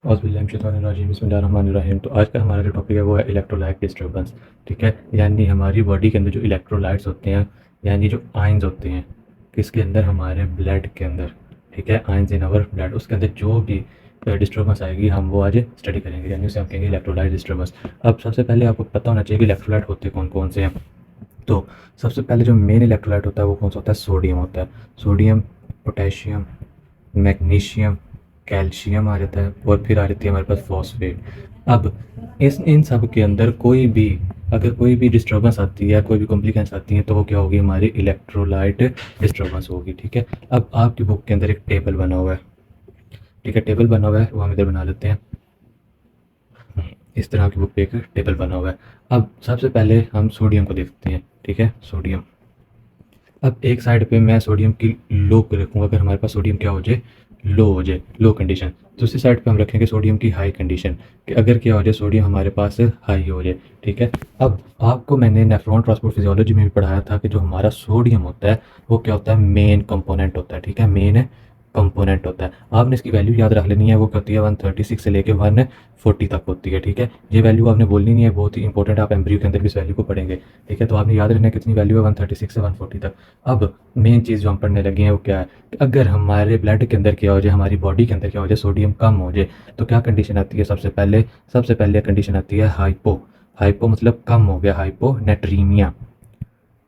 बिस्मिल्लाहिर्रहमानिर्रहीम। तो आज का हमारा जो टॉपिक है वो है इलेक्ट्रोलाइट डिस्टर्बेंस। ठीक है, यानी हमारी बॉडी के अंदर जो इलेक्ट्रोलाइट्स होते हैं, यानी जो आयंस होते हैं, किसके अंदर, हमारे ब्लड के अंदर। ठीक है, आयंस इन आवर ब्लड, उसके अंदर जो भी डिस्टर्बेंस आएगी हम वो आज स्टडी करेंगे, यानी उसे हम कहेंगे इलेक्ट्रोलाइट डिस्टर्बेंस। अब सबसे पहले आपको पता होना चाहिए कि इलेक्ट्रोलाइट होते कौन कौन से हैं। तो सबसे पहले जो मेन इलेक्ट्रोलाइट होता है वो कौन सा होता है? सोडियम होता है। सोडियम, पोटेशियम, मैग्नीशियम, कैल्शियम आ जाता है, और फिर आ जाती है हमारे पास फॉस्फेट। अब इस इन सब के अंदर अगर कोई भी डिस्टर्बेंस आती है, कोई भी कॉम्प्लिकेंस आती है, तो वो क्या होगी? हमारी इलेक्ट्रोलाइट डिस्टर्बेंस होगी। ठीक है, अब आपकी बुक के अंदर एक टेबल बना हुआ है। ठीक है, टेबल बना हुआ है, वो हम इधर बना लेते हैं। इस तरह की बुक पे एक टेबल बना हुआ है। अब सबसे पहले हम सोडियम को देखते हैं। ठीक है, सोडियम। अब एक साइड पे मैं सोडियम की लो पे रखूँगा, अगर हमारे पास सोडियम क्या हो जाए? लो हो जाए, लो कंडीशन। दूसरी साइड पे हम रखेंगे सोडियम की हाई कंडीशन, कि अगर क्या हो जाए? सोडियम हमारे पास हाई हो जाए। ठीक है, अब आपको मैंने नेफ्रॉन ट्रांसपोर्ट फिजियोलॉजी में भी पढ़ाया था कि जो हमारा सोडियम होता है वो क्या होता है? मेन कंपोनेंट होता है। ठीक है, मेन कंपोनेंट होता है। आपने इसकी वैल्यू याद रख लेनी है, वो क्या होती है? 136 से लेके 140 तक होती है। ठीक है, ये वैल्यू आपने बोलनी नहीं है, बहुत ही इंपॉर्टेंट, आप एम्ब्रियो के अंदर भी इस वैल्यू को पढ़ेंगे। ठीक है, तो आपने याद रखना है कितनी वैल्यू है? 136 से 140 तक। अब मेन चीज़ जो हम पढ़ने लगे हैं वो क्या है? कि अगर हमारे ब्लड के अंदर क्या हो जाए, हमारी बॉडी के अंदर क्या हो जाए? सोडियम कम हो जाए, तो क्या कंडीशन आती है? सबसे पहले कंडीशन आती है हाइपो। हाइपो मतलब कम हो गया, हाइपोनेट्रीमिया।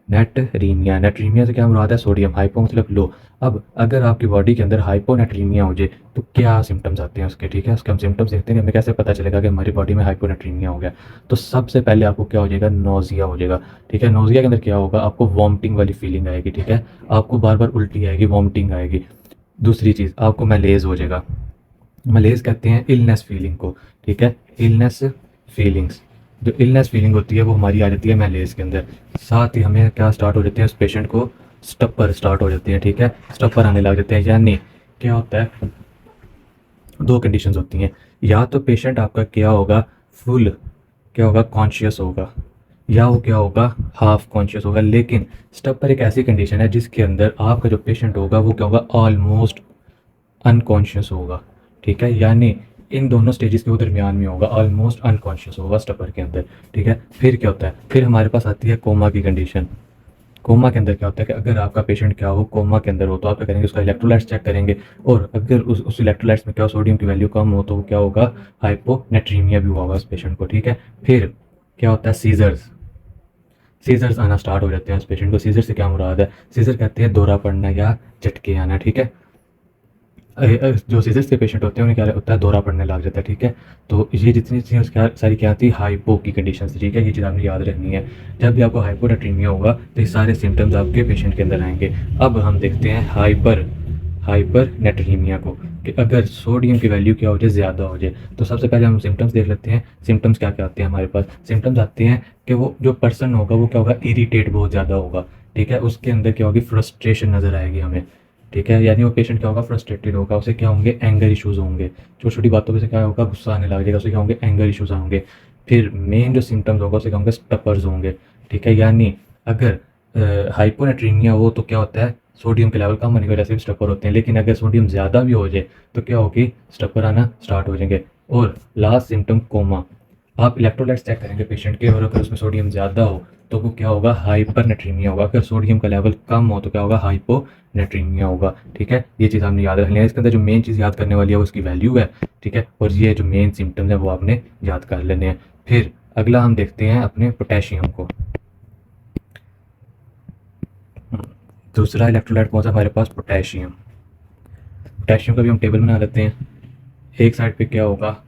नेट्रीमिया से क्या मुराद है? सोडियम। हाइपो मतलब लो। अब अगर आपकी बॉडी के अंदर हाइपोनेट्रीमिया हो जाए तो क्या सिम्टम्स आते हैं उसके? ठीक है, उसके हम सिम्टम्स देखते हैं कि हमें कैसे पता चलेगा कि हमारी बॉडी में हाइपोनेट्रीमिया हो गया। तो सबसे पहले आपको क्या हो जाएगा? नोज़िया हो जाएगा। ठीक है, नोज़िया के अंदर क्या होगा? आपको वॉमिटिंग वाली फीलिंग आएगी। ठीक है, आपको बार बार उल्टी आएगी, वॉमिटिंग आएगी। दूसरी चीज़, आपको मैलेज हो जाएगा। मलेज कहते हैं इलनेस फीलिंग को। ठीक है, इलनेस फीलिंग्स, जो इलनेस फीलिंग होती है वो हमारी आ जाती है मैलेज के अंदर। साथ ही हमें क्या स्टार्ट हो जाते हैं? उस पेशेंट को स्टपर स्टार्ट हो जाती है। ठीक है, स्टपर आने लग जाते हैं, यानी क्या होता है? दो कंडीशंस होती हैं, या तो पेशेंट आपका क्या होगा? फुल क्या होगा? कॉन्शियस होगा, या वो क्या होगा? हाफ कॉन्शियस होगा। लेकिन स्टपर एक ऐसी कंडीशन है जिसके अंदर आपका जो पेशेंट होगा वो क्या होगा? ऑलमोस्ट अनकॉन्शियस होगा। ठीक है, यानी इन दोनों स्टेजेस के वो दरमियान में होगा, ऑलमोस्ट अनकॉन्शियस होगा स्टपर के अंदर। ठीक है, फिर क्या होता है? फिर हमारे पास आती है कोमा की कंडीशन। कोमा के अंदर क्या होता है कि अगर आपका पेशेंट क्या हो? कोमा के अंदर हो, तो आप क्या करेंगे? उसका इलेक्ट्रोलाइट्स चेक करेंगे, और अगर उस इलेक्ट्रोलाइट्स में क्या हो? सोडियम की वैल्यू कम हो, तो वो क्या होगा? हाइपोनेट्रीमिया भी हुआ होगा उस पेशेंट को। ठीक है, फिर क्या होता है? सीजर्स। सीजर्स आना स्टार्ट हो जाते हैं उस पेशेंट को। सीजर से क्या मुराद है? सीजर कहते हैं दौरा पड़ना या झटके आना। ठीक है, जो सीजर्स के पेशेंट होते हैं उन्हें क्या होता है? दौरा पड़ने लग जाता है। ठीक है, तो ये जितनी चीज़ें क्या सारी क्या थी? हाइपो की कंडीशन थी। ठीक है, ये चीज़ आपने याद रखनी है। जब भी आपको हाइपोनेट्रीमिया होगा तो ये सारे सिम्टम्स आपके पेशेंट के अंदर आएंगे। अब हम देखते हैं हाइपरनेट्रीमिया को, कि अगर सोडियम की वैल्यू क्या हो जाए? ज़्यादा हो जाए। तो सबसे पहले हम सिम्टम्स देख लेते हैं। सिम्टम्स क्या क्या आते हैं हमारे पास? सिम्टम्स आते हैं कि वो जो पर्सन होगा वो क्या होगा? इरिटेट बहुत ज़्यादा होगा। ठीक है, उसके अंदर क्या होगी? फ्रस्ट्रेशन नज़र आएगी हमें। ठीक है, यानी वो पेशेंट क्या होगा? फ्रस्ट्रेटेड होगा, उसे क्या होंगे? एंगर इश्यूज़ होंगे। छोटी छोटी बातों पे से क्या होगा? गुस्सा आने लग जाएगा, उसे क्या होंगे? एंगर इश्यूज़ होंगे। फिर मेन जो सिम्टम्स होगा उसे क्या होंगे? स्टपर्स होंगे। ठीक है, यानी अगर हाइपोनेट्रीमिया हो तो क्या होता है? सोडियम के लेवल कम होने की वजह से भी स्टपर होते हैं, लेकिन अगर सोडियम ज़्यादा भी हो जाए तो क्या होगी? स्टपर आना स्टार्ट हो जाएंगे। और लास्ट सिम्टम कोमा। आप इलेक्ट्रोलाइट्स चेक करेंगे पेशेंट के, और अगर उसमें सोडियम ज़्यादा हो तो वो क्या होगा? हाइपरनेट्रीमिया होगा। अगर सोडियम का लेवल कम हो तो क्या होगा? हाइपोनेट्रीमिया होगा। ठीक है, ये चीज़ आपने याद रखनी है। इसके अंदर जो मेन चीज़ याद करने वाली है वो उसकी वैल्यू है। ठीक है, और ये जो मेन सिम्टम्स हैं वो आपने याद कर लेने हैं। फिर अगला हम देखते हैं अपने पोटेशियम को। दूसरा इलेक्ट्रोलाइट कौन सा हमारे पास? पोटेशियम। पोटेशियम का भी हम टेबल बना लेते हैं। एक साइड पे क्या होगा?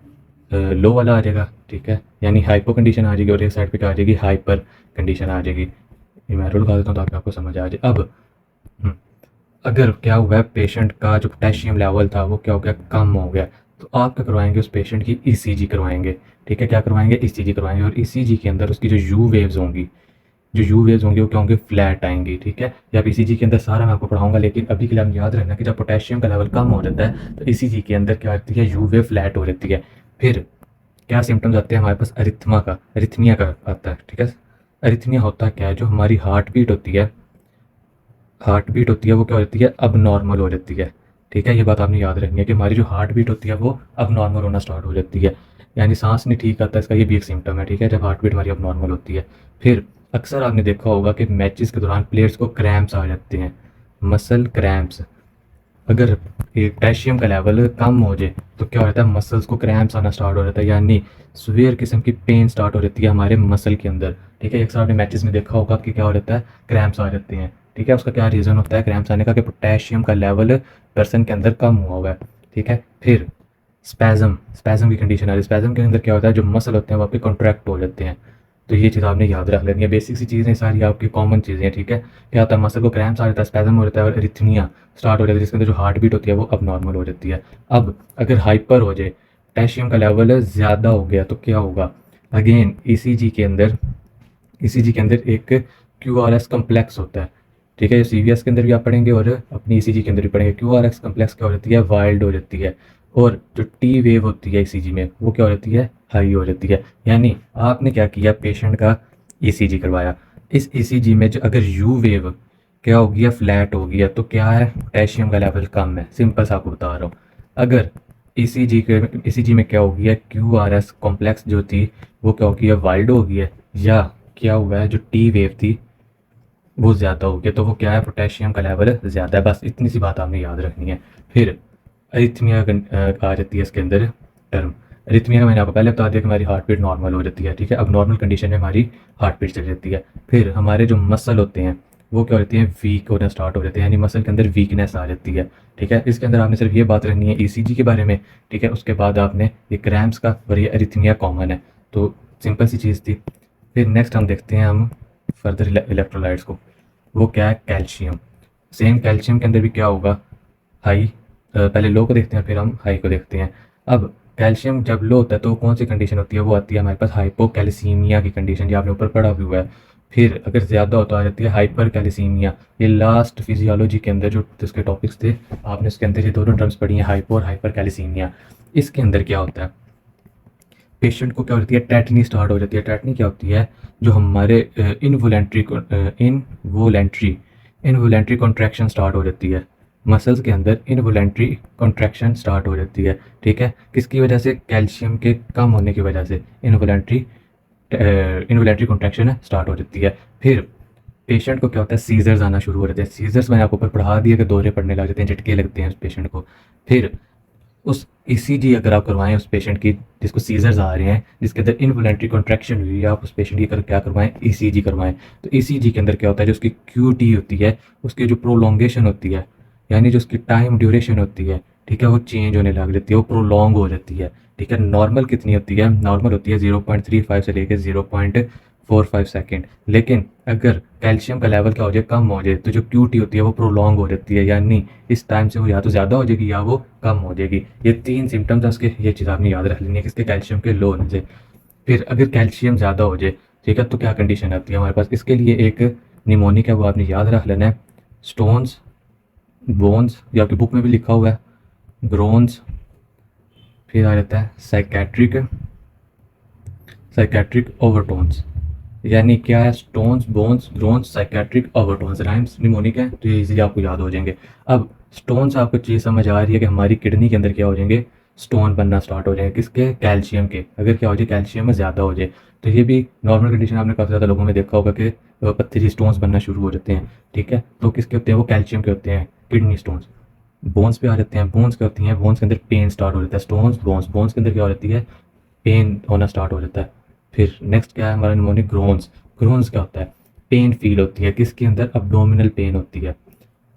लो वाला आ जाएगा। ठीक है, यानी हाइपो कंडीशन आ जाएगी, और एक साइड पे क्या आ जाएगी? हाइपर कंडीशन आ जाएगी। ये मैं रोल लगा देता हूँ ताकि आपको समझ आ जाए। अब हम्म, अगर क्या हुआ है? पेशेंट का जो पोटेशियम लेवल था वो क्या हो गया? कम हो गया। तो आप क्या करवाएंगे? उस पेशेंट की ईसीजी करवाएंगे। ठीक है, क्या करवाएंगे? ईसीजी करवाएंगे, और ईसीजी के अंदर उसकी जो यू वेव्स होंगी, वो क्या होंगे? फ्लैट आएंगी। ठीक है, या ईसीजी के अंदर सारा मैं आपको पढ़ाऊंगा, लेकिन अभी के लिए आप याद रखना कि जब पोटेशियम का लेवल कम हो जाता है तो ईसीजी के अंदर क्या होती है? यू वेव फ्लैट हो जाती है। फिर क्या सिम्टम्स आते हैं हमारे पास? अरिथमिया का आता है। ठीक है, अरिथमिया होता क्या है? जो हमारी हार्ट बीट होती है वो क्या हो जाती है? अब नॉर्मल हो जाती है। ठीक है, ये बात आपने याद रखनी है कि हमारी जो हार्ट बीट होती है वो अब नॉर्मल होना स्टार्ट हो जाती है, यानी सांस नहीं ठीक आता, इसका ये भी एक सिम्टम है। ठीक है, जब हार्ट बीट हमारी अब नॉर्मल होती है। फिर अक्सर आपने देखा होगा कि मैचेस के दौरान प्लेयर्स को क्रैम्प्स आ जाते हैं, मसल क्रैम्प्स। अगर ये पोटेशियम का लेवल कम हो जाए तो क्या होता है, मसल्स को क्रैम्प्स आना स्टार्ट हो जाता है, यानी सीवियर किस्म की पेन स्टार्ट हो जाती है हमारे मसल के अंदर। ठीक है, अक्सर आपने मैचेस में देखा होगा कि क्या हो जाता है, क्रैम्प्स आ जाते हैं। ठीक है, उसका क्या रीज़न होता है क्रैम्प्स आने का, कि पोटेशियम का लेवल पर्सन के अंदर कम हुआ हुआ है। ठीक है, फिर स्पैज़म स्पैज़म की कंडीशन आ रही है। स्पैज़म के अंदर क्या होता है, जो मसल होते हैं वो आपके कॉन्ट्रैक्ट हो जाते हैं। तो ये चीज़ आपने याद रख लेनी है, बेसिक सी चीज़ें सारी आपकी कॉमन चीज़ें हैं। ठीक है, क्या होता है, मसल को क्रैम्प्स आ जाता है, स्पैज़म हो जाता है और एरिथमिया स्टार्ट हो जाती है, जिसके अंदर जो हार्ट बीट होती है वो अब नॉर्मल हो जाती है। अब अगर हाइपर हो जाए, पोटेशियम का लेवल ज़्यादा हो गया तो क्या होगा, अगेन ईसीजी के अंदर एक क्यूआरएस कम्प्लेक्स होता है। ठीक है, सीवीएस के अंदर भी आप पढ़ेंगे और अपनी ईसीजी के अंदर भी पढ़ेंगे। क्यूआरएस कम्प्लेक्स क्या हो जाती है, वाइल्ड हो जाती है, और जो टी वेव होती है ईसीजी में वो क्या हो जाती है, हाई हो जाती है। यानी आपने क्या किया, पेशेंट का ईसीजी करवाया, इस ईसीजी में जो अगर यू वेव क्या हो गया, फ्लैट हो गया, तो क्या है, पोटेशियम का लेवल कम है। सिंपल सा आपको बता रहा हूँ। अगर ईसीजी में क्या हो गया, क्यूआरएस कॉम्प्लेक्स जो थी वो क्या हो गई है, वाइल्ड हो गई है, या क्या हुआ है, जो टी वेव थी वो ज़्यादा हो गया, तो वो क्या है, पोटेशियम का लेवल ज़्यादा है। बस इतनी सी बात आपने याद रखनी है। फिर अरिथमिया आ जाती है इसके अंदर टर्म। अरिथमिया का मैंने आपको पहले बता दिया कि हमारी हार्ट बीट नॉर्मल हो जाती है। ठीक है, अब नॉर्मल कंडीशन में हमारी हार्ट बीट चली जाती है। फिर हमारे जो मसल होते हैं वो क्या होती हैं, वीक होना स्टार्ट हो जाते हैं, यानी मसल के अंदर वीकनेस आ जाती है। ठीक है, इसके अंदर आपने सिर्फ ये बात रखनी है ईसीजी के बारे में। ठीक है, उसके बाद आपने ये क्रैम्प्स का और ये अरिथमिया कॉमन है, तो सिंपल सी चीज़ थी। फिर नेक्स्ट हम देखते हैं हम फर्दर इलेक्ट्रोलाइट्स को। वो क्या है, कैल्शियम। सेम कैल्शियम के अंदर भी क्या होगा, हाई। पहले लो को देखते हैं फिर हम हाई को देखते हैं। अब कैल्शियम जब लो होता है तो कौन सी कंडीशन होती है, वो आती है हमारे पास हाइपोकैल्सीमिया की कंडीशन, जो आपने ऊपर पढ़ा भी हुआ है। फिर अगर ज़्यादा होता आ जाती है हाइपर कैल्सीमिया। ये लास्ट फिजियोलॉजी के अंदर जो इसके टॉपिक्स थे, आपने उसके अंदर ये दोनों टर्म्स पढ़ी हैं, हाइपो और हाइपर कैल्सीमिया। इसके अंदर क्या होता है, पेशेंट को क्या होती है, टेटनी स्टार्ट हो जाती है। टेटनी क्या होती है, जो हमारे इनवोलेंट्री इनवोलेंट्री कॉन्ट्रैक्शन स्टार्ट हो जाती है, मसल्स के अंदर इनवोलेंट्री कॉन्ट्रैक्शन स्टार्ट हो जाती है। ठीक है, किसकी वजह से, कैल्शियम के कम होने की वजह से इनवोलेंट्री कॉन्ट्रैक्शन स्टार्ट हो जाती है। फिर पेशेंट को क्या होता है, सीजर्स आना शुरू हो जाते हैं। सीजर्स मैंने आपको ऊपर पढ़ा दिया कि दौरे पड़ने लग जाते हैं, झटके लगते हैं उस पेशेंट को। फिर उस ईसीजी अगर आप करवाएं उस पेशेंट की जिसको सीजर्स आ रहे हैं, जिसके अंदर इनवोलेंट्री कॉन्ट्रैक्शन हुई है, आप उस पेशेंट की क्या करवाएं, ईसीजी करवाएं। तो ईसीजी के अंदर क्या होता है, जो उसकी क्यूटी होती है, उसकी जो प्रोलोंगेशन होती है, यानी जो उसकी टाइम ड्यूरेशन होती है, ठीक है, वो चेंज होने लग जाती है, वो प्रोलॉन्ग हो जाती है। ठीक है, नॉर्मल कितनी होती है, नॉर्मल होती है 0.35 से लेकर 0.45 सेकेंड। लेकिन अगर कैल्शियम का लेवल क्या हो जाए, कम हो जाए, तो जो क्यूटी होती है वो प्रोलॉन्ग हो जाती है, यानी इस टाइम से वो या तो ज़्यादा हो जाएगी या वो कम हो जाएगी। ये तीन सिम्टम्स हैं उसके, ये चीज़ आपने याद रख लेनी है किसके, कैल्शियम के लो होने से। फिर अगर कैल्शियम ज़्यादा हो जाए, ठीक है, तो क्या कंडीशन आती है हमारे पास, इसके लिए एक निमोनिक है, वो आपने याद रख लेना है। स्टोन्स, बोन्स, ये आपकी बुक में भी लिखा हुआ है, ग्रोन्स। फिर आ जाता है साइकेट्रिक ओवरटोन्स। यानी क्या है, stones, bones, groans, psychiatric overtones, rhymes mnemonic है, तो ये इजीली आपको याद हो जाएंगे। अब स्टोन्स आपको चीज़ समझ आ रही है कि हमारी किडनी के अंदर क्या हो जाएंगे, स्टोन बनना स्टार्ट हो जाएंगे, किसके, कैल्शियम के। अगर क्या हो जाए, कैल्शियम में ज़्यादा हो जाए, तो ये भी नॉर्मल कंडीशन आपने काफ़ी ज़्यादा लोगों में देखा होगा कि पत्थरी स्टोन्स बनना शुरू हो जाते हैं। ठीक है, तो किसके होते हैं, वो कैल्शियम के होते हैं, किडनी स्टोन्स। बोन्स पे आ जाते हैं, बोन्स क्या होती हैं, बोन्स के अंदर पेन स्टार्ट हो जाता है, स्टोन्स, बोन्स के अंदर क्या हो जाती है, पेन होना स्टार्ट हो जाता है। फिर नेक्स्ट क्या है हमारा निमोनिक, ग्रोन्स। ग्रोन्स क्या होता है, पेन फील होती है, किसके अंदर, अब्डोमिनल पेन होती है।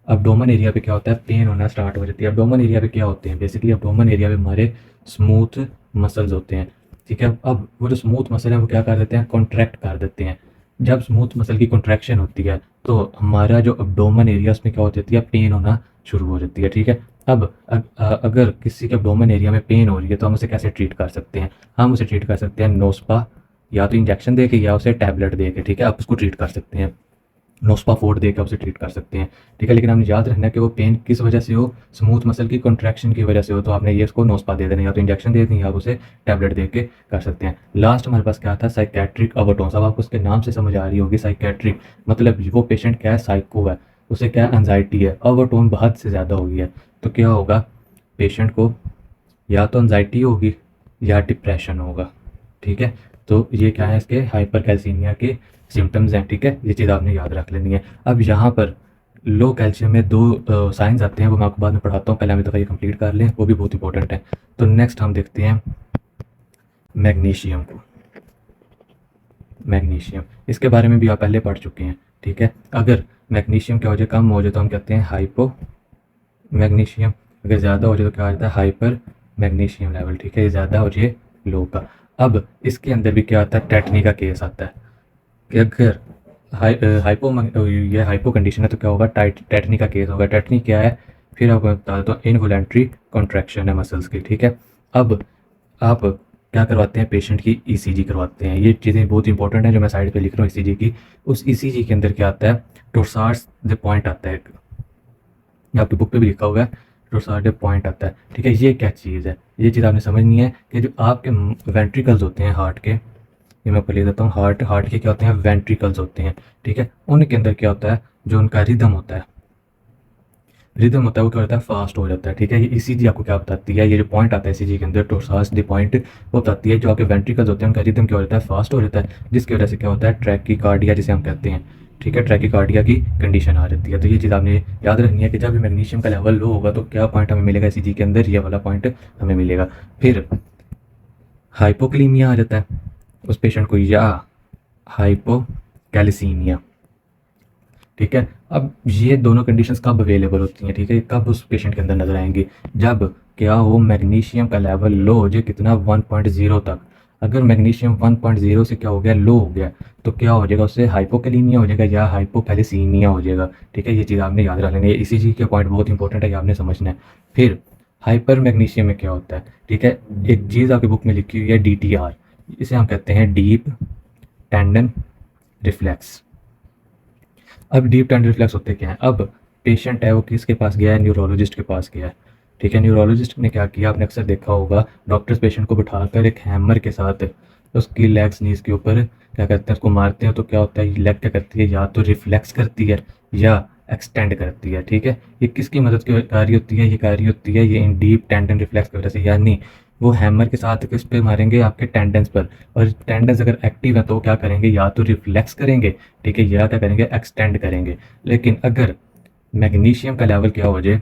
अब्डोमन एरिया पे क्या होता है, पेन होना स्टार्ट हो जाती है। अब्डोमन एरिया पे क्या होते हैं, बेसिकली अब्डोमन एरिया पे हमारे स्मूथ मसल्स होते हैं। ठीक है, अब वो जो स्मूथ मसल है वो क्या कर देते हैं, कॉन्ट्रैक्ट कर देते हैं। जब स्मूथ मसल की कॉन्ट्रैक्शन होती है तो हमारा जो अब्डोमन एरिया उसमें क्या हो जाती है, पेन होना शुरू हो जाती है। ठीक है, अब अगर किसी के अब्डोमन एरिया में पेन हो रही है तो हम उसे कैसे ट्रीट कर सकते हैं, हम उसे ट्रीट कर सकते हैं नोस्पा, या तो इंजेक्शन दे के या उसे टैबलेट दे के। ठीक है, आप उसको ट्रीट कर सकते हैं, नोस्पा फोर्ट देकर उसे ट्रीट कर सकते हैं। ठीक है, लेकिन हमने याद रखना है कि वो पेन किस वजह से हो, स्मूथ मसल की कॉन्ट्रैक्शन की वजह से हो, तो आपने ये उसको नोस्पा दे देना, या तो इंजेक्शन दे दें या आप उसे टैबलेट दे के कर सकते हैं। लास्ट हमारे पास क्या था, साइकेट्रिक ओवरटोन्स। अब आपको उसके नाम से समझ आ रही होगी, साइकेट्रिक मतलब वो पेशेंट क्या है, साइको है। उसे क्या एंजाइटी है और वो टोन बहुत से ज़्यादा हो गई है, तो क्या होगा, पेशेंट को या तो एंजाइटी होगी या डिप्रेशन होगा। ठीक है, तो ये क्या है, इसके हाइपर कैल्सीमिया के सिम्टम्स हैं। ठीक है, ये चीज़ आपने याद रख लेनी है। अब यहाँ पर लो कैल्शियम में दो साइंस आते हैं, वो मैं आपको बाद में पढ़ाता हूँ, पहले हम दफ़ा ये कंप्लीट कर लें, वो भी बहुत इंपॉर्टेंट है। तो नेक्स्ट हम देखते हैं मैग्नीशियम को। मैग्नीशियम, इसके बारे में भी आप पहले पढ़ चुके हैं। ठीक है, अगर मैग्नीशियम क्या हो जाए, कम हो जाए तो हम कहते हैं हाइपो मैग्नीशियम, अगर ज़्यादा हो जाए तो क्या हो जाता है, हाइपर मैग्नीशियम लेवल। ठीक है, ये ज़्यादा हो जाए लो का। अब इसके अंदर भी क्या आता है, टेटनी का केस आता है कि अगर ये हाइपो कंडीशन है तो क्या होगा, टेटनी का केस होगा। टेटनी क्या है, फिर आपको बता देता हूँ, इनवॉलेंट्री कॉन्ट्रैक्शन है मसल्स की। ठीक है, अब आप क्या करवाते हैं, पेशेंट की ईसीजी करवाते हैं। ये चीज़ें बहुत इंपॉर्टेंट हैं जो मैं साइड पे लिख रहा हूँ ईसीजी की। उस ईसीजी के अंदर क्या आता है, टोर्सार्स द पॉइंट आता है, ये आपकी बुक पे भी लिखा हुआ है, टोर्सार्स द पॉइंट आता है। ठीक है, ये क्या चीज़ है, ये चीज़ आपने समझनी है कि जो आपके वेंट्रिकल्स होते हैं हार्ट के, ये मैं आपको लिख देता हूँ, हार्ट के क्या होते हैं, वेंट्रिकल्स होते हैं। ठीक है, उनके अंदर क्या होता है, जो उनका रिदम होता है, वो क्या होता है, फास्ट हो जाता है। ठीक है, ये ईसीजी आपको क्या बताती है, ये जो पॉइंट आता है ईसीजी के अंदर, टोर्सास द पॉइंट, वो बताती है जो आपके वेंट्रिकल्स होते हैं उनका रिदम क्या हो जाता है, फास्ट हो जाता है, जिसकी वजह से क्या होता है, ट्रैकीकार्डिया जिसे हम कहते हैं। ठीक है, ट्रैकीकार्डिया की कंडीशन आ जाती है। तो ये चीज़ आपने याद रखनी है कि जब भी मैग्नीशियम का लेवल लो होगा तो क्या पॉइंट हमें मिलेगा ईसीजी के अंदर, ये वाला पॉइंट हमें मिलेगा। फिर हाइपोक्लीमिया आ जाता है उस पेशेंट को, या हाइपोकैल्सीमिया। ठीक है, अब ये दोनों कंडीशंस कब अवेलेबल होती हैं, ठीक है, कब उस पेशेंट के अंदर नजर आएंगी, जब क्या हो, मैग्नीशियम का लेवल लो हो जाए, कितना, 1.0 तक। अगर मैग्नीशियम 1.0 से क्या हो गया, लो हो गया, तो क्या हो जाएगा, उससे हाइपोकैलीमिया हो जाएगा या हाइपोकैल्सीमिया हो जाएगा। ठीक है, ये चीज़ आपने याद रख लेनी है, इसी चीज़ के पॉइंट बहुत इंपॉर्टेंट है, ये आपने समझना है। फिर हाइपर मैग्नीशियम में क्या होता है, ठीक है, एक चीज़ आपकी बुक में लिखी हुई है DTR, इसे हम कहते हैं डीप टेंडन रिफ्लेक्स। अब डीप टेंडर रिफ्लेक्स होते क्या है, अब पेशेंट है वो किसके पास गया है, न्यूरोलॉजिस्ट के पास गया है। ठीक है, न्यूरोलॉजिस्ट ने क्या किया, आपने अक्सर देखा होगा, डॉक्टर्स पेशेंट को बिठाकर एक हैमर के साथ उसकी लेग्स नीज के ऊपर क्या करते हैं, उसको मारते हैं, तो क्या होता है, लेग क्या करती है, या तो रिफ्लेक्स करती है या एक्सटेंड करती है। ठीक है, ये किसकी मदद की कार्य होती है, ये कार्य होती है ये इन डीप टेंडन रिफ्लेक्स की वजह से, यानी वो हैमर के साथ किस पे मारेंगे, आपके टेंडन्स पर, और टेंडन्स अगर एक्टिव है तो क्या करेंगे, या तो रिफ्लेक्स करेंगे, ठीक है, या क्या करेंगे, एक्सटेंड करेंगे। लेकिन अगर मैग्नीशियम का लेवल क्या हो जाए,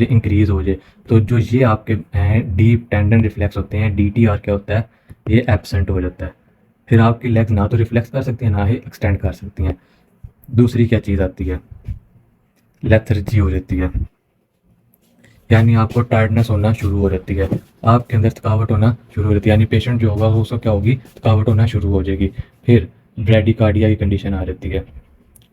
इंक्रीज हो जाए, तो जो ये आपके हैं डीप टेंडन रिफ्लेक्स होते हैं, DTR क्या होता है, ये एब्सेंट हो जाता है। फिर आपकी लेग्स ना तो रिफ्लेक्स कर सकती हैं ना ही एक्सटेंड कर सकती हैं। दूसरी क्या चीज़ आती है, लेथर्जी हो जाती है, यानी आपको टायर्डनेस होना शुरू हो जाती है, आपके अंदर थकावट होना शुरू हो जाती है, यानी पेशेंट जो होगा वो उसको क्या होगी, थकावट होना शुरू हो जाएगी। फिर ब्रैडीकार्डिया की कंडीशन आ जाती है,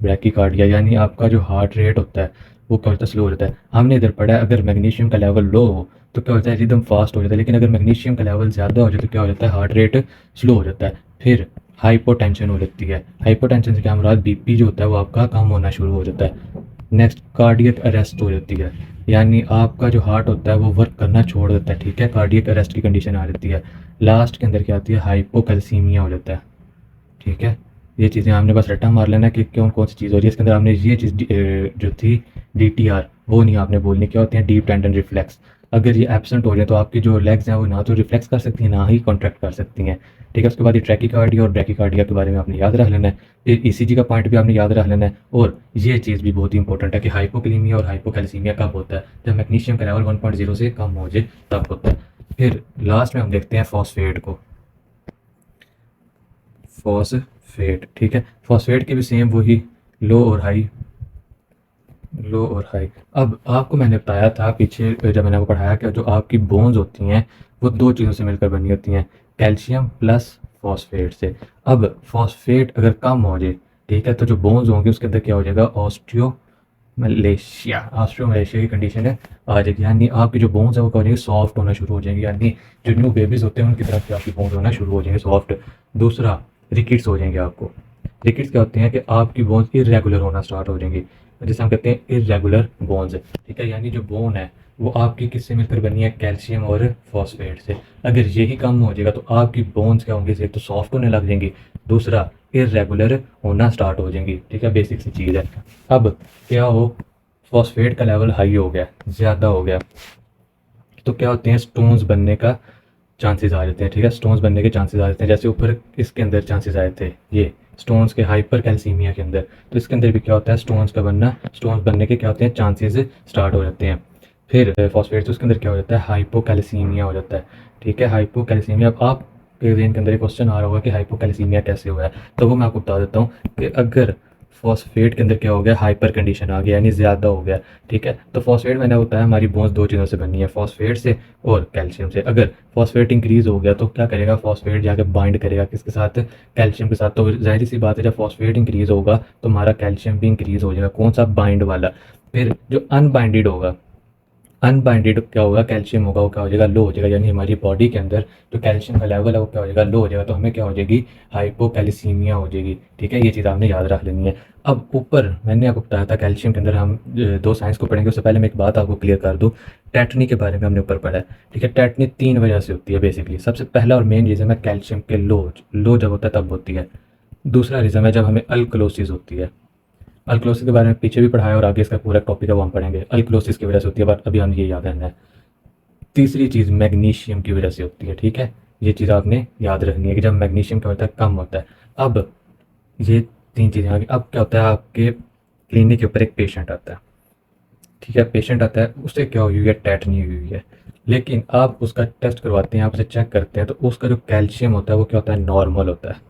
ब्रैकीकार्डिया, यानी आपका जो हार्ट रेट होता है वो क्या होता है, स्लो हो जाता है। हमने इधर पढ़ा है अगर मैग्नीशियम का लेवल लो हो तो क्या होता है, रिदम फास्ट हो जाता है, लेकिन अगर मैग्नीशियम का लेवल ज़्यादा हो जाए तो क्या हो जाता है, हार्ट रेट स्लो हो जाता है। फिर हाइपोटेंशन हो जाती है, हाइपोटेंशन से क्या मुराद, BP जो होता है वो आपका कम होना शुरू हो जाता है। नेक्स्ट कार्डियक अरेस्ट हो जाती है, यानी आपका जो हार्ट होता है वो वर्क करना छोड़ देता है। ठीक है, कार्डियक अरेस्ट की कंडीशन आ जाती है। लास्ट के अंदर क्या आती है, हाइपोकैल्सीमिया हो जाता है। ठीक है, ये चीज़ें आपने बस रट्टा मार लेना कि क्यों कौन सी चीज़ हो रही है, इसके अंदर आपने ये चीज़ जो थी DTR वो नहीं आपने बोलनी, क्या होती है, डीप टेंडन रिफ्लेक्स। अगर ये एब्सेंट हो जाए तो आपकी जो लेग्स हैं वो ना तो रिफ्लेक्स कर सकती हैं ना ही कॉन्ट्रैक्ट कर सकती हैं। ठीक है, उसके बाद ये ट्रैकीकार्डिया और ब्रैकीकार्डिया के बारे में आपने याद रख लेना है, फिर ECG का पॉइंट भी आपने याद रख लेना है। और ये चीज़ भी बहुत ही इंपॉर्टेंट है कि हाइपोक्लीमिया और हाइपोकैल्सीमिया कब होता है, जब मैग्नीशियम का लेवल 1.0 से कम हो जाए तब होता है। फिर लास्ट में हम देखते हैं फॉस्फेट को, फॉस्फेट। ठीक है, फॉस्फेट के भी सेम वही लो और हाई, लो और हाई। अब आपको मैंने बताया था पीछे जब मैंने आपको पढ़ाया कि जो आपकी बोन्स होती हैं वो दो चीज़ों से मिलकर बनी होती हैं, कैल्शियम प्लस फॉस्फेट से। अब फॉस्फेट अगर कम हो जाए, ठीक है, तो जो बोन्स होंगे उसके अंदर क्या हो जाएगा, ऑस्ट्रियो मलेशिया की कंडीशन है आ जाएगी, यानी आपकी जो बोन्स है वो क्या हो जाएगी, सॉफ्ट होना शुरू हो जाएंगे, यानी जो न्यू बेबीज़ होते हैं उनकी तरफ से आपकी बोन्स होना शुरू हो जाएंगे सॉफ्ट। दूसरा, रिकिट्स हो जाएंगे आपको। रिकिट्स क्या होते हैं कि आपकी बोन्स इरेगुलर होना स्टार्ट हो जाएंगी, जिसे हम कहते हैं इरेगुलर बोन्स। ठीक है, यानी जो बोन है वो आपकी किससे मिलकर बनी है, कैल्शियम और फॉस्फेट से। अगर यही कम हो जाएगा तो आपकी बोन्स क्या होंगी, एक तो सॉफ्ट होने लग जाएंगी, दूसरा इरेगुलर होना स्टार्ट हो जाएंगी। ठीक है, बेसिक सी चीज़ है। अब क्या हो, फॉस्फेट का लेवल हाई हो गया, ज़्यादा हो गया, तो क्या होते हैं, स्टोन्स बनने का चांसेस आ जाते हैं। ठीक है, स्टोन्स बनने के चांसेस आ जाते हैं। जैसे ऊपर इसके अंदर चांसेस आए थे ये स्टोन्स के हाइपर कैल्सीमिया के अंदर, तो इसके अंदर भी क्या होता है, स्टोन्स का बनना, स्टोन्स बनने के क्या होते हैं, चांसेस स्टार्ट हो जाते हैं। फिर फॉस्फेट्स, उसके अंदर क्या हो जाता है, हाइपोकैल्सीमिया हो जाता है। ठीक है, हाइपोकैल्सीमिया। अब आप के ब्रेन के अंदर एक क्वेश्चन आ रहा होगा कि हाइपोकैल्सीमिया कैसे हुआ है, तो वो मैं आपको बता देता हूँ कि अगर फॉस्फेट के अंदर क्या हो गया, हाइपर कंडीशन आ गया, यानी ज़्यादा हो गया। ठीक है, तो फॉस्फेट मैंने बताया हमारी बोन्स दो चीज़ों से बनी है, फॉस्फेट से और कैल्शियम से। अगर फॉस्फेट इंक्रीज़ हो गया तो क्या करेगा, फॉस्फेट जाकर बाइंड करेगा किसके साथ, कैल्शियम के साथ। तो ज़ाहिर सी बात है, जब फॉस्फेट इंक्रीज़ होगा तो हमारा कैल्शियम भी इंक्रीज़ हो जाएगा। कौन सा, बाइंड वाला। फिर जो अनबाइंडेड होगा, अनबाइंडेड क्या होगा, कैल्शियम होगा, वो क्या हो जाएगा, लो हो जाएगा। यानी हमारी बॉडी के अंदर जो कैल्शियम का लेवल है वो क्या हो जाएगा, लो हो जाएगा। तो हमें क्या हो जाएगी, हाइपोकैल्सीमिया हो जाएगी। ठीक है, ये चीज़ आपने याद रख लेनी है। अब ऊपर मैंने आपको बताया था कैल्शियम के अंदर हम दो साइंस को पढ़ेंगे, उससे पहले मैं एक बात आपको क्लियर कर दूँ। टेटनी के बारे में हमने ऊपर पढ़ा है। ठीक है, टेटनी 3 वजह से होती है बेसिकली। सबसे पहला और मेन रीज़न है कैल्शियम के लो, लो जब होता है तब होती है। दूसरा रीज़न है जब हमें अल्कलोसिस होती है। अल्कलोसिस के बारे में पीछे भी पढ़ाया और आगे इसका पूरा टॉपिक है वो हम पढ़ेंगे। अल्कलोसिस की वजह से होती है, बट अभी हम ये याद रखना है। तीसरी चीज़ मैग्नीशियम की वजह से होती है। ठीक है, ये चीज़ आपने याद रखनी है कि जब मैग्नीशियम क्या होता है, कम होता है। अब ये 3 चीज़ें आ गई। अब क्या होता है, आपके क्लिनिक के ऊपर एक पेशेंट आता है। ठीक है, पेशेंट आता है, उससे क्या हुई है, टेटनी हुई है। लेकिन आप उसका टेस्ट करवाते हैं, आप उसे चेक करते हैं, तो उसका जो कैल्शियम होता है वो क्या होता है, नॉर्मल होता है।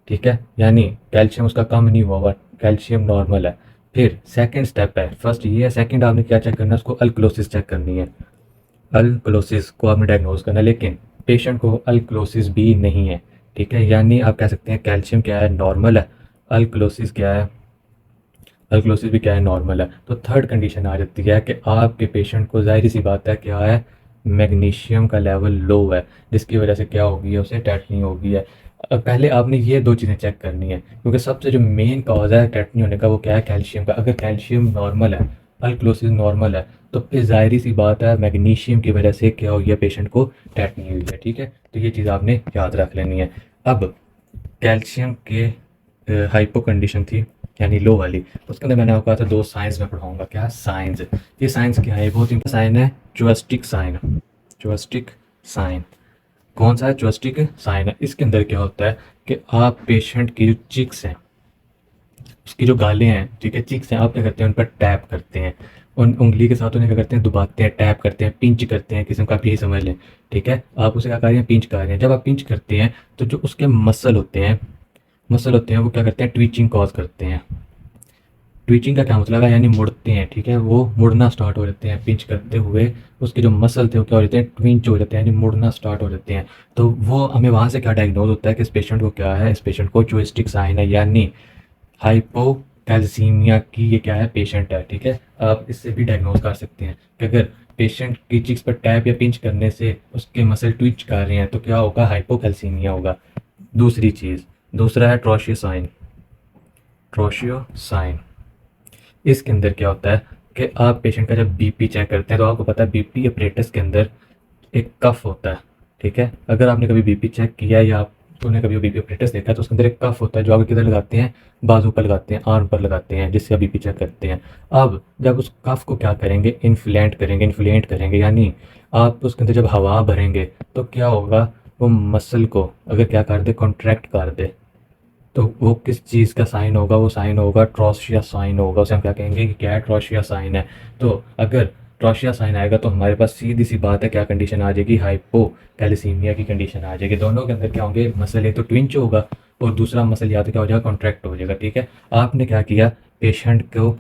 ठीक है, यानी कैल्शियम उसका कम नहीं हुआ हुआ, कैल्शियम नॉर्मल है। फिर सेकंड स्टेप है, फर्स्ट ये है, सेकंड आपने क्या चेक करना है, उसको अल्कलोसिस चेक करनी है। अल्कलोसिस को आपने डायग्नोज करना है, लेकिन पेशेंट को अल्कलोसिस भी नहीं है। ठीक है, यानी आप कह सकते हैं कैल्शियम क्या है, नॉर्मल है, अल्कलोसिस क्या है, अल्कलोसिस भी क्या है, नॉर्मल है। तो थर्ड कंडीशन आ जाती है कि आपके पेशेंट को ज़ाहिर सी बात है क्या है, मैग्नीशियम का लेवल लो है, जिसकी वजह से क्या हो गई है, उसे टेटनी हो गई है। पहले आपने ये दो चीज़ें चेक करनी है, क्योंकि सबसे जो मेन कॉज है टेटनी होने का वो क्या है, कैल्शियम का। अगर कैल्शियम नॉर्मल है, अल्कलोसिस नॉर्मल है, तो फिर ज़ाहिर सी बात है मैग्नीशियम की वजह से क्या हो गया, पेशेंट को टेटनी हुई है। ठीक है, तो ये चीज़ आपने याद रख लेनी है। अब कैल्शियम के हाइपो कंडीशन थी, यानी लो वाली, उसके अंदर मैंने आपको कहा था 2 साइंस में पढ़ाऊंगा। क्या साइंस, ये साइंस क्या है, बहुत इंपॉर्टेंट साइन है, जोस्टिक साइन। जोस्टिक साइन कौन सा है, जोस्टिक साइन है। इसके अंदर क्या होता है कि आप पेशेंट की जो चिक्स हैं, उसकी जो गालें हैं, ठीक है, चिक्स हैं, आप क्या करते हैं, उन पर टैप करते हैं, उन उंगली के साथ उन्हें क्या करते हैं, दबाते हैं, टैप करते हैं, पिंच करते हैं, किस्म का आप यही समझ लें। ठीक है, आप उसे क्या कर रहे हैं, पिंच कर रहे हैं। जब आप पिंच करते हैं तो जो उसके मसल होते हैं वो क्या करते हैं, ट्विचिंग कॉज करते हैं। ट्विचिंग का क्या मतलब है, यानी मुड़ते हैं। ठीक है, वो मुड़ना स्टार्ट हो जाते हैं पिंच करते हुए, उसके जो मसल थे वो क्या हो जाते हैं, ट्विंच हो जाते हैं, यानी मुड़ना स्टार्ट हो जाते हैं। तो वो हमें वहाँ से क्या डायग्नोज होता है कि इस पेशेंट को क्या है, इस पेशेंट को जोइस्टिक साइन है, यानी हाइपोकैल्सीमिया की ये क्या है, पेशेंट है। ठीक है, आप इससे भी डायग्नोज कर सकते हैं कि अगर पेशेंट की चिक्स पर टैप या पिंच करने से उसके मसल ट्विच कर रहे हैं तो क्या होगा, हाइपोकैल्सीमिया होगा। दूसरी चीज़, दूसरा है ट्रोशियो साइन। ट्रोशियो साइन, इसके अंदर क्या होता है कि आप पेशेंट का जब बीपी चेक करते हैं तो आपको पता है बीपी अपरेटस के अंदर एक कफ होता है। ठीक है, अगर आपने कभी बीपी चेक किया या आपने कभी बीपी अपरेटस देखा है तो उसके अंदर एक कफ होता है जो आप किधर लगाते हैं, बाजू पर लगाते हैं, आर्म पर लगाते हैं, जिससे आप बीपी चेक करते हैं। अब जब उस कफ को क्या करेंगे, इन्फ्लेट करेंगे, यानी आप उसके अंदर जब हवा भरेंगे तो क्या होगा, वो मसल को अगर क्या कर दे, कॉन्ट्रैक्ट कर दे, तो वो किस चीज़ का साइन होगा, वो साइन होगा ट्रोशिया साइन होगा। उसे हम क्या कहेंगे कि क्या है, ट्रोशिया साइन है। तो अगर ट्रोशिया साइन आएगा तो हमारे पास सीधी सी बात है क्या कंडीशन आ जाएगी, हाइपो कैल्सीमिया की कंडीशन आ जाएगी। दोनों के अंदर क्या होंगे, मसल एक तो ट्विंच होगा और दूसरा मसल या तो क्या हो जाएगा, कॉन्ट्रैक्ट हो जाएगा। ठीक है, आपने क्या किया, पेशेंट को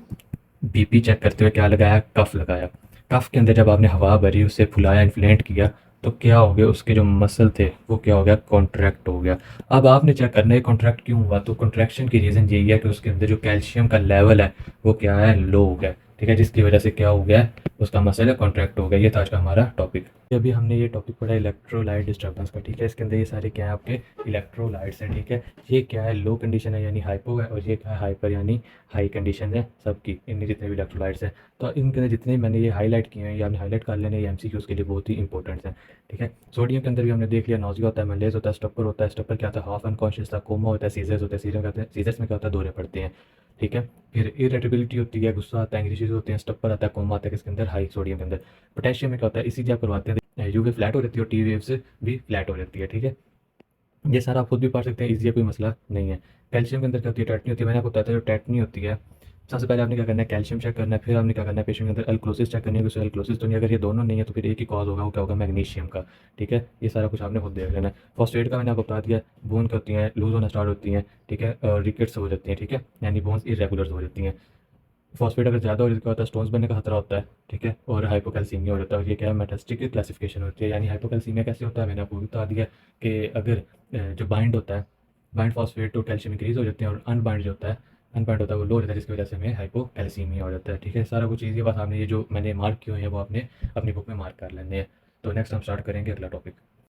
बीपी चेक करते हुए क्या लगाया, कफ लगाया। कफ के अंदर जब आपने हवा भरी, उसे फुलाया, इन्फ्लेट किया, तो क्या हो गया, उसके जो मसल थे वो क्या हो गया, कॉन्ट्रैक्ट हो गया। अब आपने चेक करना है कॉन्ट्रैक्ट क्यों हुआ, तो कॉन्ट्रैक्शन की रीज़न यही है कि उसके अंदर जो कैल्शियम का लेवल है वो क्या है, लो हो गया। ठीक है, जिसकी वजह से क्या हो गया है, उसका मसल कॉन्ट्रैक्ट हो गया। ये था आज का हमारा टॉपिक। अभी हमने ये टॉपिक पढ़ा इलेक्ट्रोलाइट डिस्टर्बेंस का, ठीक है। इसके अंदर ये सारे क्या है, आपके इलेक्ट्रोलाइट्स हैं, ठीक है। ये क्या है, लो कंडीशन है यानी हाइपो है, और ये क्या है, हाइपर यानी हाई कंडीशन है सबकी, इनमें जितने भी इलेक्ट्रोलाइट्स हैं। तो इनके अंदर जितने मैंने ये हाईलाइट किए हैं, ये आपने हाईलाइट कर लेने, ये एमसीक्यूज़ के लिए बहुत ही इंपॉर्टेंट है, ठीक है। सोडियम के अंदर भी हमने देख लिया, नौजिया होता है, मलेज होता है, स्टपर होता है। स्टपर क्या होता है, हाफ अनकॉन्शियस था, कोमा होता है, सीजर्स होते हैं। सीजर कहते हैं, सीजर्स में क्या होता है, दौरे पड़ते हैं, ठीक है। फिर इरेटेबिलिटी होती है, गुस्सा आता है, एंग्जाइटीज होते हैं, स्टपर आता है, कोमा आता है, किसके अंदर, हाई सोडियम के अंदर। पोटेशियम में क्या होता है, इसी आप करवाते हैं, यूवी फ्लैट हो रहती है और टी वेव से भी फ्लैट हो रहती है, ठीक है। ये सारा आप खुद भी पढ़ सकते हैं, ईज़ी है, कोई मसला नहीं है। कैल्शियम के अंदर क्या होती है, टेटनी होती है। मैंने आपको बताया था, जो टेटनी होती है, सबसे पहले आपने क्या करना है, कैल्शियम चेक करना है। फिर आपने क्या करना है, पेशेंट के अंदर अल्क्लोसिस चेक करनी है, कि अल्क्लोसिस तो नहीं, अगर ये दोनों नहीं है तो फिर एक ही कॉज होगा, वो क्या होगा, मैग्नीशियम का, ठीक है। ये सारा कुछ आपने खुद देख लेना है। फॉस्फेट का मैंने आपको बता दिया, बोन क्या होती हैं, लूज होना स्टार्ट होती हैं, ठीक है, और रिकेट्स हो जाती हैं, ठीक है, यानी बोन्स इरेगुलर हो जाती हैं। फॉस्फेट अगर ज़्यादा हो जाए क्या होता है, स्टोन्स बनने का खतरा होता है, ठीक है, और हाइपोकैल्सीमिया हो जाता है। और ये क्या है, मेटास्टिक क्लासिफिकेशन होती है। यानी हाइपोकैल्सीमिया कैसे होता है, मैंने आपको बता दिया कि अगर जो बाइंड होता है, बाइंड फॉस्फेट और कैल्शियम इंक्रीज हो जाते हैं, और अनबाइंड जो होता है, अनबाइंड होता है वो लो हो जाता है, जिसकी वजह से हमें हाइपोकैल्सीमिया हो जाता है, ठीक है। सारा कुछ चीज़ें बस आपने ये जो मैंने मार्क किए हुए हैं वो आपने अपनी बुक में मार्क कर लेने हैं। तो नेक्स्ट हम स्टार्ट करेंगे अगला टॉपिक।